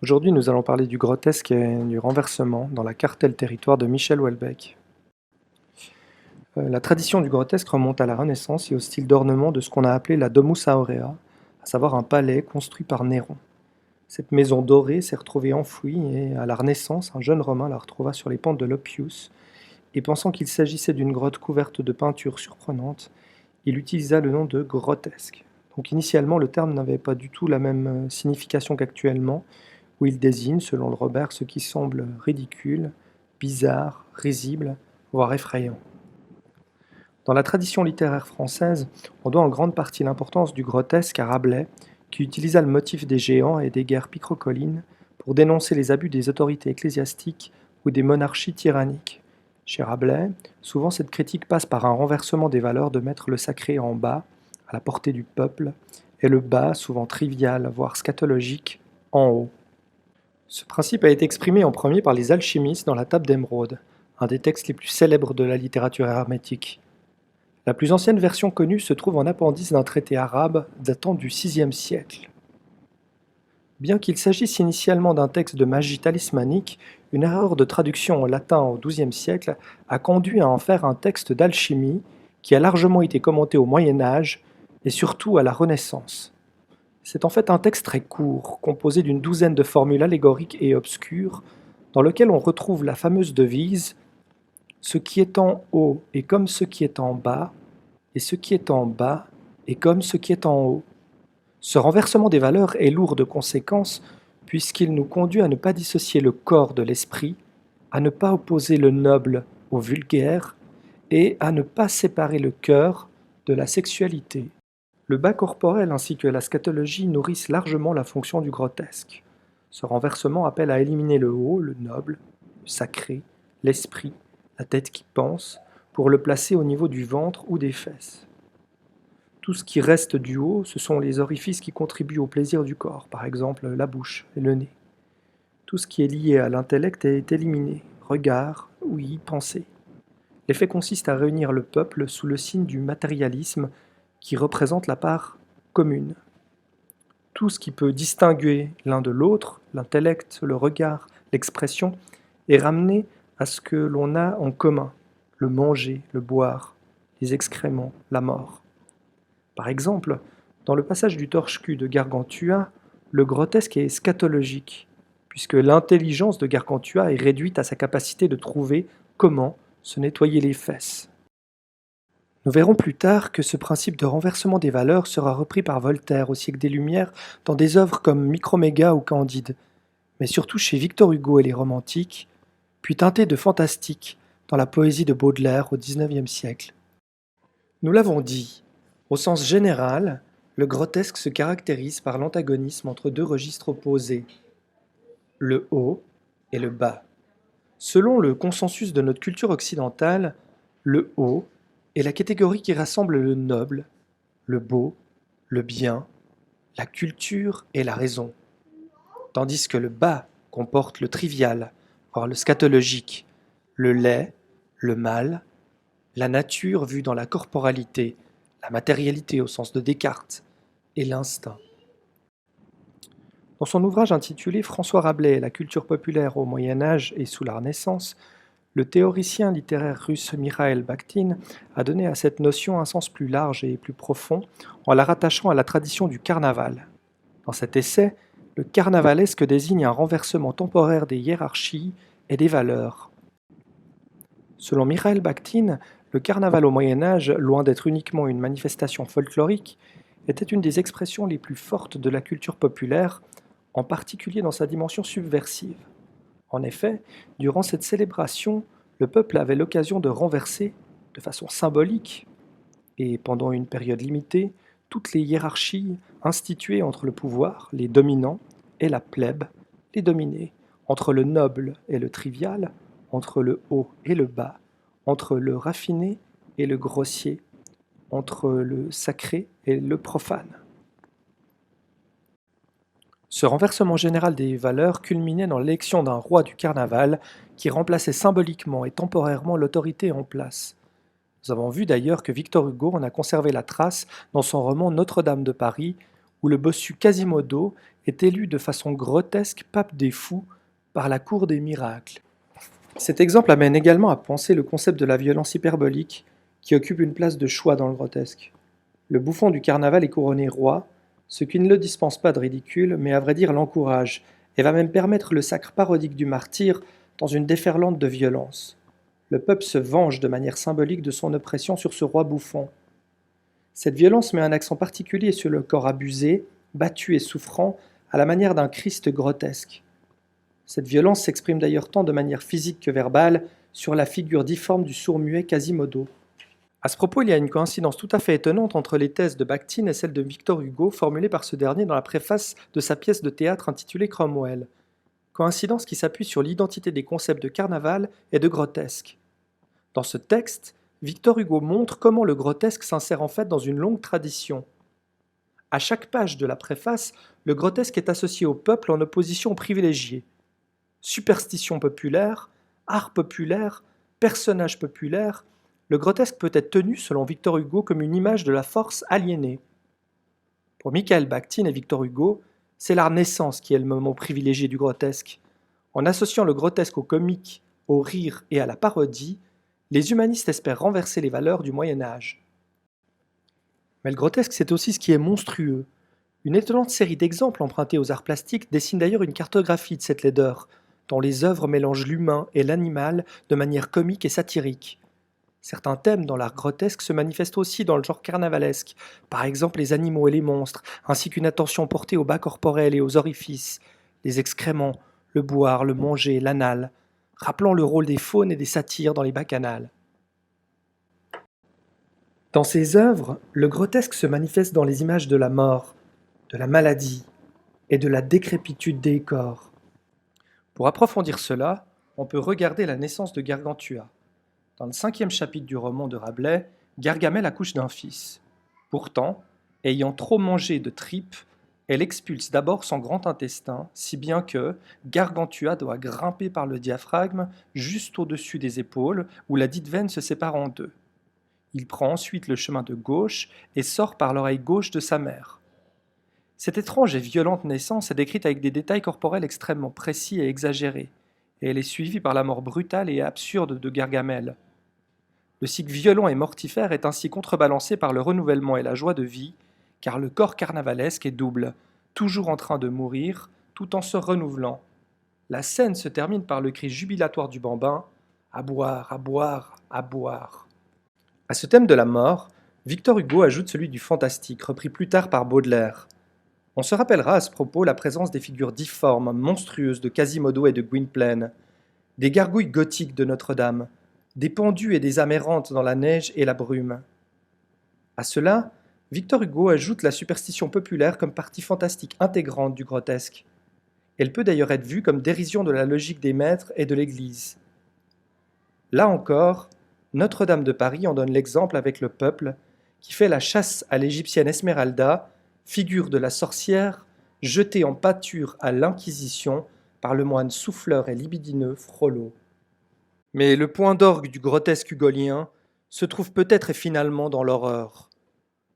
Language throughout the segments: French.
Aujourd'hui, nous allons parler du grotesque et du renversement dans la Cartel Territoire de Michel Houellebecq. La tradition du grotesque remonte à la Renaissance et au style d'ornement de ce qu'on a appelé la Domus Aurea, à savoir un palais construit par Néron. Cette maison dorée s'est retrouvée enfouie et, à la Renaissance, un jeune Romain la retrouva sur les pentes de l'Oppius, et pensant qu'il s'agissait d'une grotte couverte de peintures surprenantes, il utilisa le nom de grotesque. Donc initialement, le terme n'avait pas du tout la même signification qu'actuellement, où il désigne, selon le Robert, ce qui semble ridicule, bizarre, risible, voire effrayant. Dans la tradition littéraire française, on doit en grande partie l'importance du grotesque à Rabelais, qui utilisa le motif des géants et des guerres picrocolines pour dénoncer les abus des autorités ecclésiastiques ou des monarchies tyranniques. Chez Rabelais, souvent cette critique passe par un renversement des valeurs de mettre le sacré en bas, à la portée du peuple, et le bas, souvent trivial, voire scatologique, en haut. Ce principe a été exprimé en premier par les alchimistes dans la Table d'Émeraude, un des textes les plus célèbres de la littérature hermétique. La plus ancienne version connue se trouve en appendice d'un traité arabe datant du VIe siècle. Bien qu'il s'agisse initialement d'un texte de magie talismanique, une erreur de traduction en latin au XIIe siècle a conduit à en faire un texte d'alchimie qui a largement été commenté au Moyen Âge et surtout à la Renaissance. C'est en fait un texte très court, composé d'une douzaine de formules allégoriques et obscures, dans lequel on retrouve la fameuse devise « Ce qui est en haut est comme ce qui est en bas, et ce qui est en bas est comme ce qui est en haut ». Ce renversement des valeurs est lourd de conséquences, puisqu'il nous conduit à ne pas dissocier le corps de l'esprit, à ne pas opposer le noble au vulgaire, et à ne pas séparer le cœur de la sexualité. Le bas corporel ainsi que la scatologie nourrissent largement la fonction du grotesque. Ce renversement appelle à éliminer le haut, le noble, le sacré, l'esprit, la tête qui pense, pour le placer au niveau du ventre ou des fesses. Tout ce qui reste du haut, ce sont les orifices qui contribuent au plaisir du corps, par exemple la bouche et le nez. Tout ce qui est lié à l'intellect est éliminé, regard, ouïe, pensée. L'effet consiste à réunir le peuple sous le signe du matérialisme qui représente la part commune. Tout ce qui peut distinguer l'un de l'autre, l'intellect, le regard, l'expression, est ramené à ce que l'on a en commun, le manger, le boire, les excréments, la mort. Par exemple, dans le passage du torche-cul de Gargantua, le grotesque est scatologique, puisque l'intelligence de Gargantua est réduite à sa capacité de trouver comment se nettoyer les fesses. Nous verrons plus tard que ce principe de renversement des valeurs sera repris par Voltaire au siècle des Lumières dans des œuvres comme Microméga ou Candide, mais surtout chez Victor Hugo et les Romantiques, puis teinté de fantastique dans la poésie de Baudelaire au XIXe siècle. Nous l'avons dit, au sens général, le grotesque se caractérise par l'antagonisme entre deux registres opposés, le haut et le bas. Selon le consensus de notre culture occidentale, le haut est la catégorie qui rassemble le noble, le beau, le bien, la culture et la raison, tandis que le bas comporte le trivial, voire le scatologique, le laid, le mal, la nature vue dans la corporalité, la matérialité au sens de Descartes, et l'instinct. Dans son ouvrage intitulé François Rabelais et la culture populaire au Moyen Âge et sous la Renaissance, le théoricien littéraire russe Mikhail Bakhtin a donné à cette notion un sens plus large et plus profond en la rattachant à la tradition du carnaval. Dans cet essai, le carnavalesque désigne un renversement temporaire des hiérarchies et des valeurs. Selon Mikhail Bakhtin, le carnaval au Moyen Âge, loin d'être uniquement une manifestation folklorique, était une des expressions les plus fortes de la culture populaire, en particulier dans sa dimension subversive. En effet, durant cette célébration, le peuple avait l'occasion de renverser, de façon symbolique, et pendant une période limitée, toutes les hiérarchies instituées entre le pouvoir, les dominants, et la plèbe, les dominés, entre le noble et le trivial, entre le haut et le bas, entre le raffiné et le grossier, entre le sacré et le profane. Ce renversement général des valeurs culminait dans l'élection d'un roi du carnaval qui remplaçait symboliquement et temporairement l'autorité en place. Nous avons vu d'ailleurs que Victor Hugo en a conservé la trace dans son roman Notre-Dame de Paris, où le bossu Quasimodo est élu de façon grotesque pape des fous par la cour des miracles. Cet exemple amène également à penser le concept de la violence hyperbolique qui occupe une place de choix dans le grotesque. Le bouffon du carnaval est couronné roi, ce qui ne le dispense pas de ridicule, mais à vrai dire l'encourage, et va même permettre le sacre parodique du martyr dans une déferlante de violence. Le peuple se venge de manière symbolique de son oppression sur ce roi bouffon. Cette violence met un accent particulier sur le corps abusé, battu et souffrant, à la manière d'un Christ grotesque. Cette violence s'exprime d'ailleurs tant de manière physique que verbale sur la figure difforme du sourd-muet Quasimodo. À ce propos, il y a une coïncidence tout à fait étonnante entre les thèses de Bakhtin et celles de Victor Hugo formulées par ce dernier dans la préface de sa pièce de théâtre intitulée Cromwell. Coïncidence qui s'appuie sur l'identité des concepts de carnaval et de grotesque. Dans ce texte, Victor Hugo montre comment le grotesque s'insère en fait dans une longue tradition. À chaque page de la préface, le grotesque est associé au peuple en opposition aux privilégiés. Superstition populaire, art populaire, personnage populaire, le grotesque peut être tenu, selon Victor Hugo, comme une image de la force aliénée. Pour Michael Bakhtin et Victor Hugo, c'est la Renaissance qui est le moment privilégié du grotesque. En associant le grotesque au comique, au rire et à la parodie, les humanistes espèrent renverser les valeurs du Moyen Âge. Mais le grotesque, c'est aussi ce qui est monstrueux. Une étonnante série d'exemples empruntés aux arts plastiques dessine d'ailleurs une cartographie de cette laideur, dont les œuvres mélangent l'humain et l'animal de manière comique et satirique. Certains thèmes dans l'art grotesque se manifestent aussi dans le genre carnavalesque, par exemple les animaux et les monstres, ainsi qu'une attention portée au bas corporel et aux orifices, les excréments, le boire, le manger, l'anal, rappelant le rôle des faunes et des satyres dans les bacchanales. Dans ces œuvres, le grotesque se manifeste dans les images de la mort, de la maladie et de la décrépitude des corps. Pour approfondir cela, on peut regarder la naissance de Gargantua. Dans le 5e chapitre du roman de Rabelais, Gargamel accouche d'un fils. Pourtant, ayant trop mangé de tripes, elle expulse d'abord son grand intestin, si bien que Gargantua doit grimper par le diaphragme juste au-dessus des épaules, où la dite veine se sépare en deux. Il prend ensuite le chemin de gauche et sort par l'oreille gauche de sa mère. Cette étrange et violente naissance est décrite avec des détails corporels extrêmement précis et exagérés, et elle est suivie par la mort brutale et absurde de Gargamel. Le cycle violent et mortifère est ainsi contrebalancé par le renouvellement et la joie de vie, car le corps carnavalesque est double, toujours en train de mourir, tout en se renouvelant. La scène se termine par le cri jubilatoire du bambin « À boire, à boire, à boire ». À ce thème de la mort, Victor Hugo ajoute celui du fantastique, repris plus tard par Baudelaire. On se rappellera à ce propos la présence des figures difformes, monstrueuses de Quasimodo et de Gwynplaine, des gargouilles gothiques de Notre-Dame, des pendus et des âmes errantes dans la neige et la brume. À cela, Victor Hugo ajoute la superstition populaire comme partie fantastique intégrante du grotesque. Elle peut d'ailleurs être vue comme dérision de la logique des maîtres et de l'Église. Là encore, Notre-Dame de Paris en donne l'exemple avec le peuple, qui fait la chasse à l'égyptienne Esmeralda, figure de la sorcière, jetée en pâture à l'Inquisition par le moine souffleur et libidineux Frollo. Mais le point d'orgue du grotesque hugolien se trouve peut-être et finalement dans l'horreur.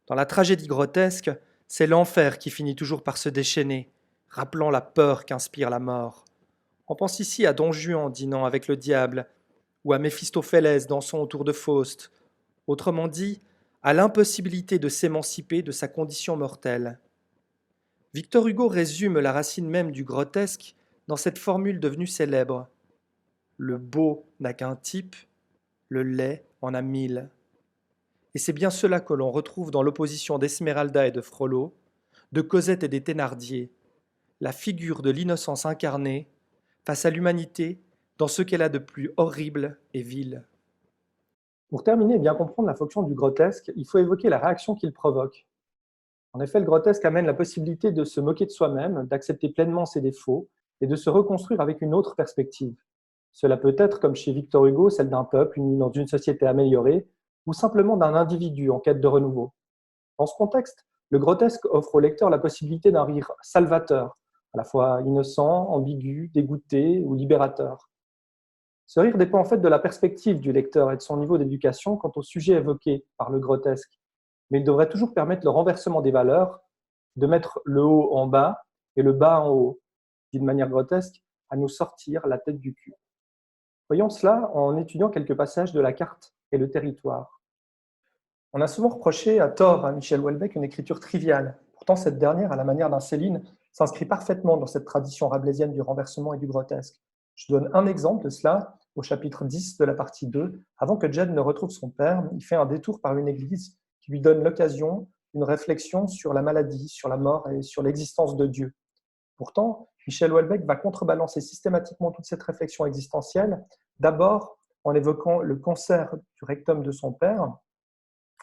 Dans la tragédie grotesque, c'est l'enfer qui finit toujours par se déchaîner, rappelant la peur qu'inspire la mort. On pense ici à Don Juan dînant avec le diable, ou à Méphistophélès dansant autour de Faust, autrement dit, à l'impossibilité de s'émanciper de sa condition mortelle. Victor Hugo résume la racine même du grotesque dans cette formule devenue célèbre. Le beau n'a qu'un type, le laid en a 1000. Et c'est bien cela que l'on retrouve dans l'opposition d'Esmeralda et de Frollo, de Cosette et des Thénardier, la figure de l'innocence incarnée face à l'humanité dans ce qu'elle a de plus horrible et vil. Pour terminer et bien comprendre la fonction du grotesque, il faut évoquer la réaction qu'il provoque. En effet, le grotesque amène la possibilité de se moquer de soi-même, d'accepter pleinement ses défauts et de se reconstruire avec une autre perspective. Cela peut être, comme chez Victor Hugo, celle d'un peuple uni dans une société améliorée ou simplement d'un individu en quête de renouveau. Dans ce contexte, le grotesque offre au lecteur la possibilité d'un rire salvateur, à la fois innocent, ambigu, dégoûté ou libérateur. Ce rire dépend en fait de la perspective du lecteur et de son niveau d'éducation quant au sujet évoqué par le grotesque, mais il devrait toujours permettre le renversement des valeurs, de mettre le haut en bas et le bas en haut, d'une manière grotesque, à nous sortir la tête du cul. Voyons cela en étudiant quelques passages de la carte et le territoire. On a souvent reproché à tort à Michel Houellebecq une écriture triviale. Pourtant, cette dernière, à la manière d'un Céline, s'inscrit parfaitement dans cette tradition rabelaisienne du renversement et du grotesque. Je donne un exemple de cela au chapitre 10 de la partie 2. Avant que Jed ne retrouve son père, il fait un détour par une église qui lui donne l'occasion d'une réflexion sur la maladie, sur la mort et sur l'existence de Dieu. Pourtant, Michel Houellebecq va contrebalancer systématiquement toute cette réflexion existentielle, d'abord en évoquant le cancer du rectum de son père,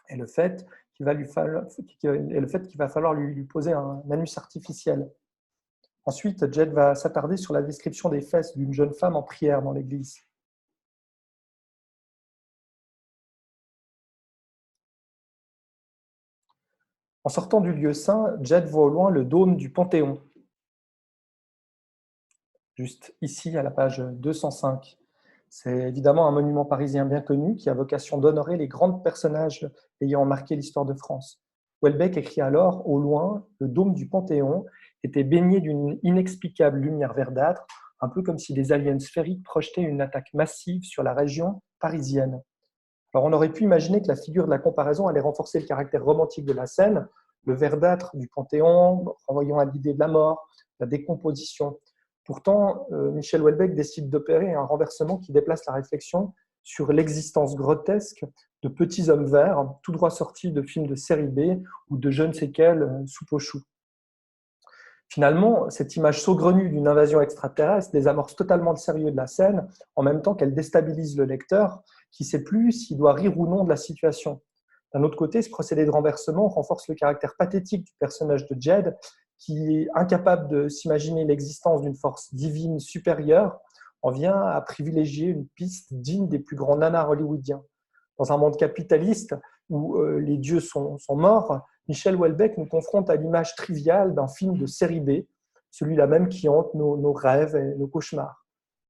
et le fait qu'il va falloir lui poser un anus artificiel. Ensuite, Jed va s'attarder sur la description des fesses d'une jeune femme en prière dans l'église. En sortant du lieu saint, Jed voit au loin le dôme du Panthéon, juste ici à la page 205. C'est évidemment un monument parisien bien connu qui a vocation d'honorer les grands personnages ayant marqué l'histoire de France. Houellebecq écrit alors, au loin, le dôme du Panthéon était baigné d'une inexplicable lumière verdâtre, un peu comme si des aliens sphériques projetaient une attaque massive sur la région parisienne. Alors on aurait pu imaginer que la figure de la comparaison allait renforcer le caractère romantique de la scène, le verdâtre du Panthéon, renvoyant à l'idée de la mort, la décomposition. Pourtant, Michel Houellebecq décide d'opérer un renversement qui déplace la réflexion sur l'existence grotesque de petits hommes verts, tout droit sortis de films de série B ou de je ne sais quelle soupe aux choux. Finalement, cette image saugrenue d'une invasion extraterrestre désamorce totalement le sérieux de la scène, en même temps qu'elle déstabilise le lecteur, qui ne sait plus s'il doit rire ou non de la situation. D'un autre côté, ce procédé de renversement renforce le caractère pathétique du personnage de Jed, qui est incapable de s'imaginer l'existence d'une force divine supérieure, en vient à privilégier une piste digne des plus grands nanars hollywoodiens. Dans un monde capitaliste où les dieux sont morts, Michel Houellebecq nous confronte à l'image triviale d'un film de série B, celui-là même qui hante nos rêves et nos cauchemars.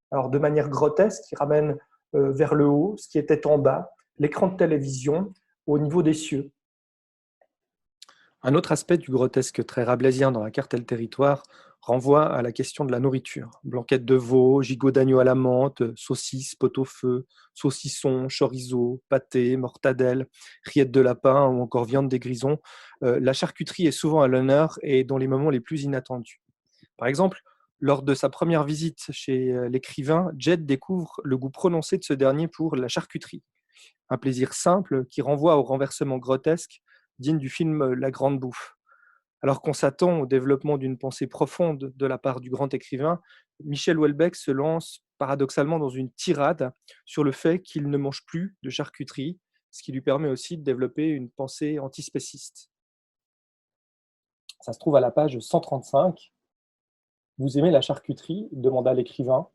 Alors, de manière grotesque, il ramène vers le haut ce qui était en bas, l'écran de télévision, au niveau des cieux. Un autre aspect du grotesque très rabelaisien dans la carte et le territoire renvoie à la question de la nourriture. Blanquette de veau, gigot d'agneau à la menthe, saucisses, pot-au-feu, saucisson, chorizo, pâté, mortadelle, rillettes de lapin ou encore viande des grisons. La charcuterie est souvent à l'honneur et dans les moments les plus inattendus. Par exemple, lors de sa première visite chez l'écrivain, Jed découvre le goût prononcé de ce dernier pour la charcuterie. Un plaisir simple qui renvoie au renversement grotesque digne du film La Grande Bouffe. Alors qu'on s'attend au développement d'une pensée profonde de la part du grand écrivain, Michel Houellebecq se lance paradoxalement dans une tirade sur le fait qu'il ne mange plus de charcuterie, ce qui lui permet aussi de développer une pensée antispéciste. Ça se trouve à la page 135. Vous aimez la charcuterie demanda l'écrivain.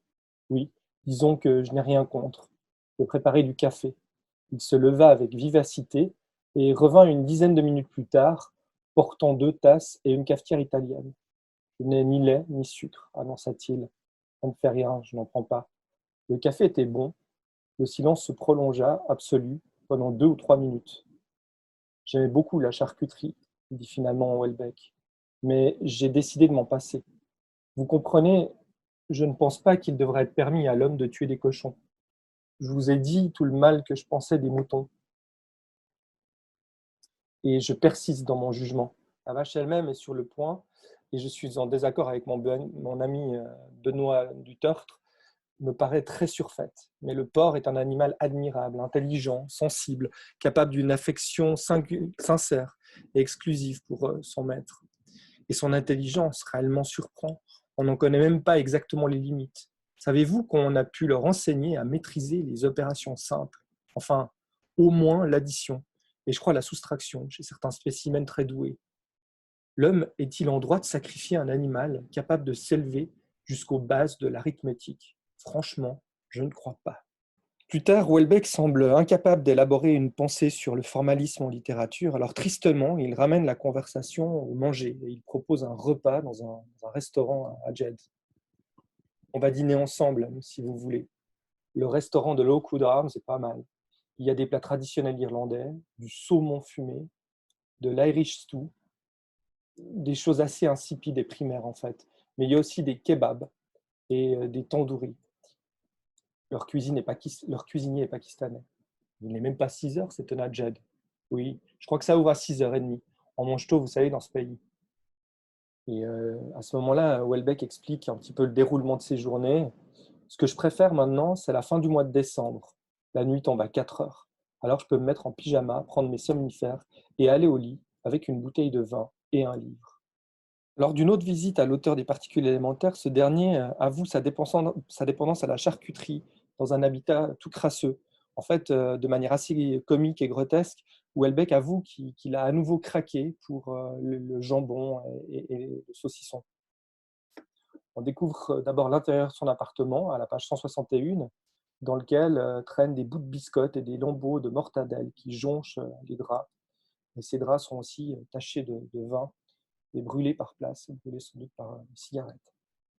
Oui, disons que je n'ai rien contre. Je préparer du café. Il se leva avec vivacité et revint une dizaine de minutes plus tard, portant 2 tasses et une cafetière italienne. Je n'ai ni lait ni sucre, annonça-t-il. Ça ne fait rien, je n'en prends pas. Le café était bon. Le silence se prolongea, absolu, pendant 2 ou 3 minutes. J'aimais beaucoup la charcuterie, dit finalement Houellebecq, mais j'ai décidé de m'en passer. Vous comprenez, je ne pense pas qu'il devrait être permis à l'homme de tuer des cochons. Je vous ai dit tout le mal que je pensais des moutons. Et je persiste dans mon jugement. La vache elle-même est sur le point, et je suis en désaccord avec mon ami Benoît Dutertre, me paraît très surfaite. Mais le porc est un animal admirable, intelligent, sensible, capable d'une affection sincère et exclusive pour son maître. Et son intelligence réellement surprend. On n'en connaît même pas exactement les limites. Savez-vous qu'on a pu leur enseigner à maîtriser les opérations simples, enfin, au moins l'addition, et je crois la soustraction chez certains spécimens très doués. L'homme est-il en droit de sacrifier un animal capable de s'élever jusqu'aux bases de l'arithmétique? Franchement, je ne crois pas. Plus tard, Houellebecq semble incapable d'élaborer une pensée sur le formalisme en littérature, alors tristement, il ramène la conversation au manger et il propose un repas dans un restaurant à Jed. On va dîner ensemble, si vous voulez. Le restaurant de Lockwood Arms est pas mal. Il y a des plats traditionnels irlandais, du saumon fumé, de l'Irish stew. des choses assez insipides et primaires en fait. Mais il y a aussi des kebabs et des tandouris. Leur cuisinier est pakistanais. Il n'est même pas 6 heures, c'est un Jed. Oui, je crois que ça ouvre à 6h30. On mange tôt, vous savez, dans ce pays. Et à ce moment-là, Welbeck explique un petit peu le déroulement de ses journées. Ce que je préfère maintenant, c'est la fin du mois de décembre. La nuit tombe à 4 heures. Alors je peux me mettre en pyjama, prendre mes somnifères et aller au lit avec une bouteille de vin et un livre. Lors d'une autre visite à l'auteur des particules élémentaires, ce dernier avoue sa dépendance à la charcuterie dans un habitat tout crasseux. En fait, de manière assez comique et grotesque, Houellebecq avoue qu'il a à nouveau craqué pour le jambon et le saucisson. On découvre d'abord l'intérieur de son appartement, à la page 161, dans lequel traînent des bouts de biscottes et des lambeaux de mortadelle qui jonchent les draps. Et ces draps sont aussi tachés de vin et brûlés par place, brûlés sans doute par une cigarette.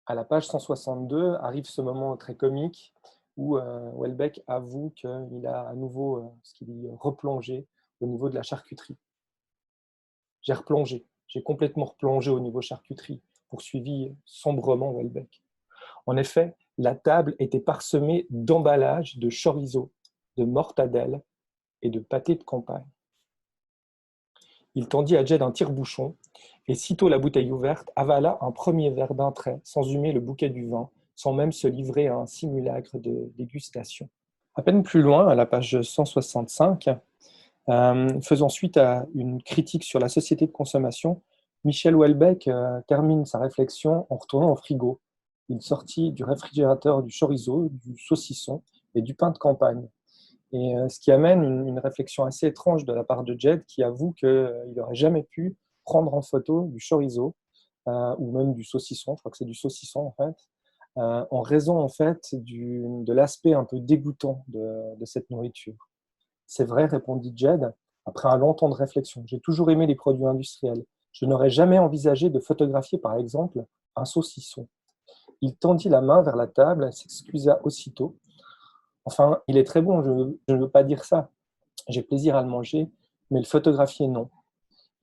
À la page 162 arrive ce moment très comique où Houellebecq avoue qu'il a à nouveau ce qu'il dit replongé au niveau de la charcuterie. J'ai complètement replongé au niveau charcuterie, poursuivit sombrement Houellebecq. En effet, la table était parsemée d'emballages de chorizo, de mortadelle et de pâté de campagne. Il tendit à Jed un tire-bouchon, et sitôt la bouteille ouverte, avala un premier verre d'un trait, sans humer le bouquet du vin, sans même se livrer à un simulacre de dégustation. À peine plus loin, à la page 165, faisant suite à une critique sur la société de consommation, Michel Houellebecq termine sa réflexion en retournant au frigo. Il sortit du réfrigérateur du chorizo, du saucisson et du pain de campagne. Et ce qui amène une réflexion assez étrange de la part de Jed, qui avoue qu'il n'aurait jamais pu prendre en photo du chorizo ou même du saucisson, je crois que c'est du saucisson en fait, en raison en fait de l'aspect un peu dégoûtant de cette nourriture. C'est vrai, répondit Jed, après un long temps de réflexion. J'ai toujours aimé les produits industriels. Je n'aurais jamais envisagé de photographier par exemple un saucisson. Il tendit la main vers la table, s'excusa aussitôt. Enfin, il est très bon, je ne veux pas dire ça. J'ai plaisir à le manger, mais le photographier, non.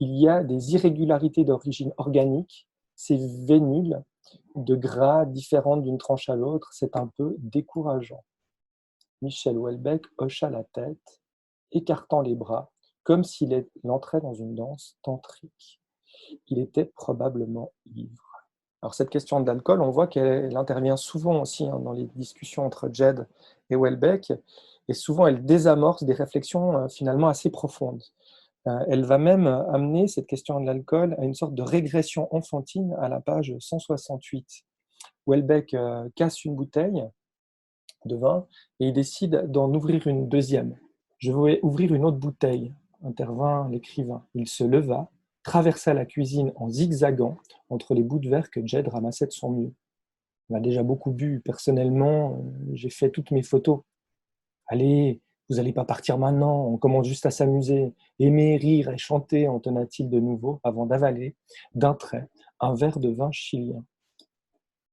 Il y a des irrégularités d'origine organique, c'est vénule, de gras différentes d'une tranche à l'autre, c'est un peu décourageant. Michel Houellebecq hocha la tête, écartant les bras, comme s'il entrait dans une danse tantrique. Il était probablement ivre. Alors cette question de l'alcool, on voit qu'elle intervient souvent aussi dans les discussions entre Jed et Houellebecq, et souvent elle désamorce des réflexions finalement assez profondes. Elle va même amener cette question de l'alcool à une sorte de régression enfantine à la page 168. Houellebecq casse une bouteille de vin et il décide d'en ouvrir une deuxième. Je vais ouvrir une autre bouteille, intervint l'écrivain. Il se leva, traversa la cuisine en zigzagant entre les bouts de verre que Jed ramassait de son mieux. On a déjà beaucoup bu, personnellement, j'ai fait toutes mes photos. Allez, vous n'allez pas partir maintenant, on commence juste à s'amuser. Aimer, rire et chanter, entonna-t-il de nouveau, avant d'avaler, d'un trait, un verre de vin chilien.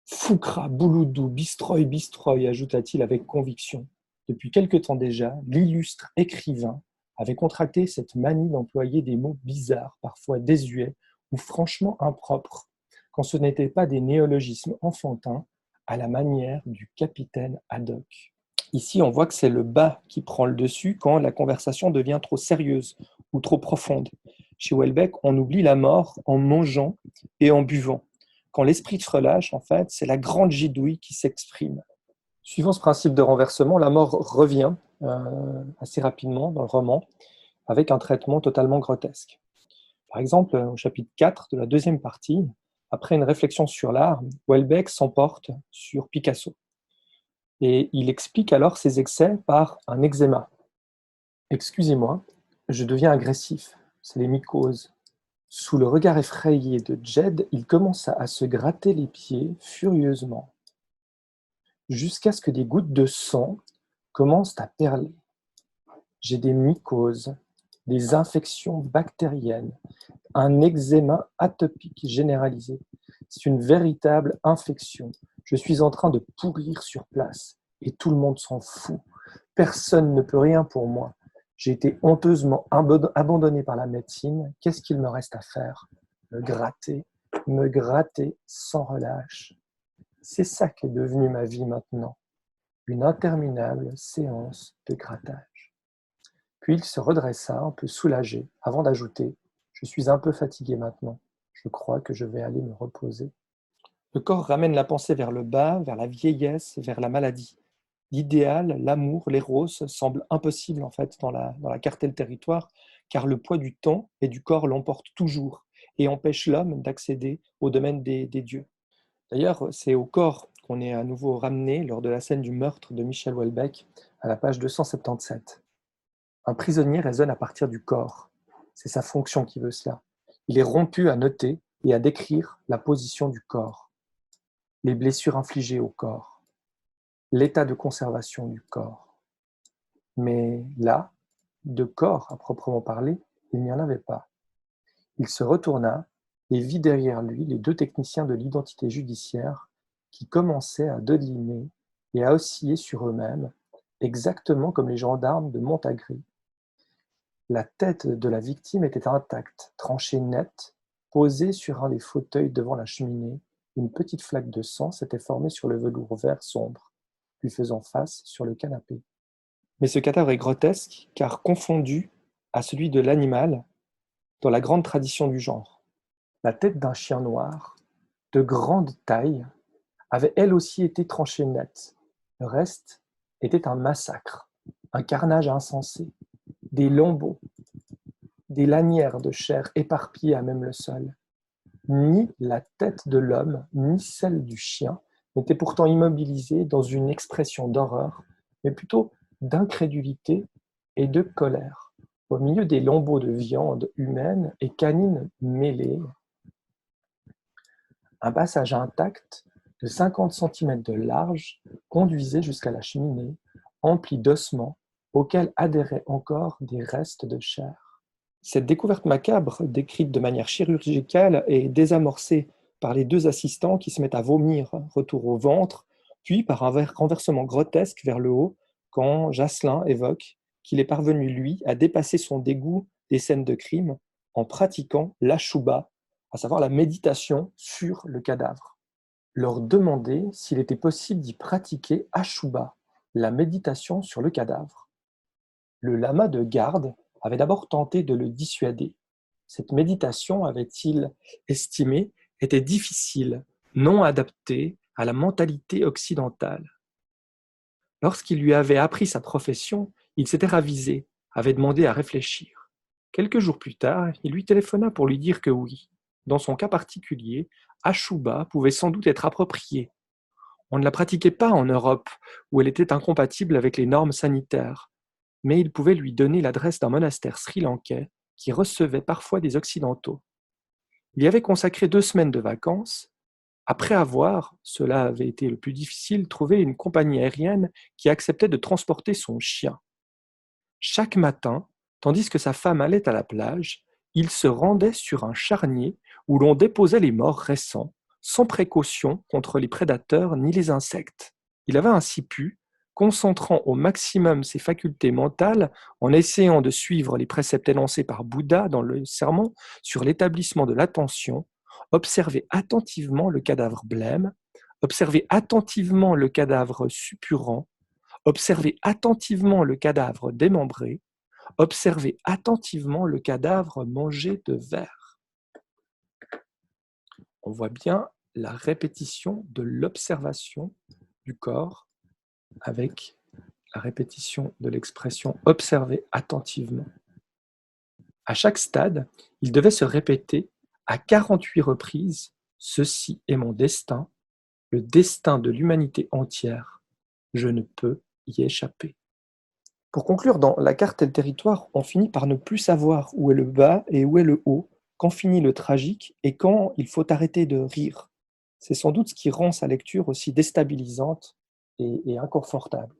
Foukra, Bouloudou, Bistroy, Bistroy, ajouta-t-il avec conviction. Depuis quelque temps déjà, l'illustre écrivain avait contracté cette manie d'employer des mots bizarres, parfois désuets ou franchement impropres, quand ce n'étaient pas des néologismes enfantins, à la manière du capitaine Haddock. Ici, on voit que c'est le bas qui prend le dessus quand la conversation devient trop sérieuse ou trop profonde. Chez Houellebecq, on oublie la mort en mangeant et en buvant. Quand l'esprit se relâche, en fait, c'est la grande gidouille qui s'exprime. Suivant ce principe de renversement, la mort revient assez rapidement dans le roman, avec un traitement totalement grotesque. Par exemple, au chapitre 4 de la deuxième partie, après une réflexion sur l'art, Houellebecq s'emporte sur Picasso. Et il explique alors ses excès par un eczéma. Excusez-moi, je deviens agressif, c'est les mycoses. Sous le regard effrayé de Jed, il commença à se gratter les pieds furieusement, jusqu'à ce que des gouttes de sang commencent à perler. J'ai des mycoses, des infections bactériennes, un eczéma atopique généralisé. C'est une véritable infection. Je suis en train de pourrir sur place et tout le monde s'en fout. Personne ne peut rien pour moi. J'ai été honteusement abandonné par la médecine. Qu'est-ce qu'il me reste à faire ? me gratter sans relâche. C'est ça qu'est devenue ma vie maintenant, une interminable séance de grattage. Puis il se redressa, un peu soulagé, avant d'ajouter : « Je suis un peu fatigué maintenant. Je crois que je vais aller me reposer. » Le corps ramène la pensée vers le bas, vers la vieillesse, vers la maladie. L'idéal, l'amour, l'éros semblent impossibles en fait dans la carte et le territoire, car le poids du temps et du corps l'emporte toujours et empêche l'homme d'accéder au domaine des dieux. D'ailleurs, c'est au corps qu'on est à nouveau ramené lors de la scène du meurtre de Michel Houellebecq à la page 277. Un prisonnier raisonne à partir du corps. C'est sa fonction qui veut cela. Il est rompu à noter et à décrire la position du corps, les blessures infligées au corps, l'état de conservation du corps. Mais là, de corps à proprement parler, il n'y en avait pas. Il se retourna et vit derrière lui les deux techniciens de l'identité judiciaire qui commençaient à dodeliner et à osciller sur eux-mêmes, exactement comme les gendarmes de Montagré. La tête de la victime était intacte, tranchée nette, posée sur un des fauteuils devant la cheminée. Une petite flaque de sang s'était formée sur le velours vert sombre, lui faisant face sur le canapé. Mais ce cadavre est grotesque, car confondu à celui de l'animal dans la grande tradition du genre. La tête d'un chien noir, de grande taille, avait elle aussi été tranchée nette. Le reste était un massacre, un carnage insensé, des lambeaux, des lanières de chair éparpillées à même le sol. Ni la tête de l'homme, ni celle du chien n'étaient pourtant immobilisées dans une expression d'horreur, mais plutôt d'incrédulité et de colère. Au milieu des lambeaux de viande humaine et canine mêlées, un passage intact de 50 centimètres de large conduisait jusqu'à la cheminée, emplie d'ossements auxquels adhéraient encore des restes de chair. Cette découverte macabre, décrite de manière chirurgicale, est désamorcée par les deux assistants qui se mettent à vomir, retour au ventre, puis par un renversement grotesque vers le haut, quand Jasselin évoque qu'il est parvenu, lui, à dépasser son dégoût des scènes de crime en pratiquant l'ashuba, à savoir la méditation sur le cadavre. Leur demander s'il était possible d'y pratiquer ashuba, la méditation sur le cadavre. Le lama de garde avait d'abord tenté de le dissuader. Cette méditation, avait-il estimé, était difficile, non adaptée à la mentalité occidentale. Lorsqu'il lui avait appris sa profession, il s'était ravisé, avait demandé à réfléchir. Quelques jours plus tard, il lui téléphona pour lui dire que oui, dans son cas particulier, Ashuba pouvait sans doute être approprié. On ne la pratiquait pas en Europe, où elle était incompatible avec les normes sanitaires, mais il pouvait lui donner l'adresse d'un monastère sri-lankais qui recevait parfois des Occidentaux. Il y avait consacré 2 semaines de vacances, après avoir, cela avait été le plus difficile, trouvé une compagnie aérienne qui acceptait de transporter son chien. Chaque matin, tandis que sa femme allait à la plage, il se rendait sur un charnier où l'on déposait les morts récents, sans précaution contre les prédateurs ni les insectes. Il avait ainsi pu, concentrant au maximum ses facultés mentales en essayant de suivre les préceptes énoncés par Bouddha dans le sermon sur l'établissement de l'attention, observer attentivement le cadavre blême, observer attentivement le cadavre suppurant, observer attentivement le cadavre démembré, observer attentivement le cadavre mangé de vers. On voit bien la répétition de l'observation du corps avec la répétition de l'expression « observer attentivement ». À chaque stade, il devait se répéter à 48 reprises « Ceci est mon destin, le destin de l'humanité entière, je ne peux y échapper ». Pour conclure, dans la carte et le territoire, on finit par ne plus savoir où est le bas et où est le haut, quand finit le tragique et quand il faut arrêter de rire. C'est sans doute ce qui rend sa lecture aussi déstabilisante et inconfortable.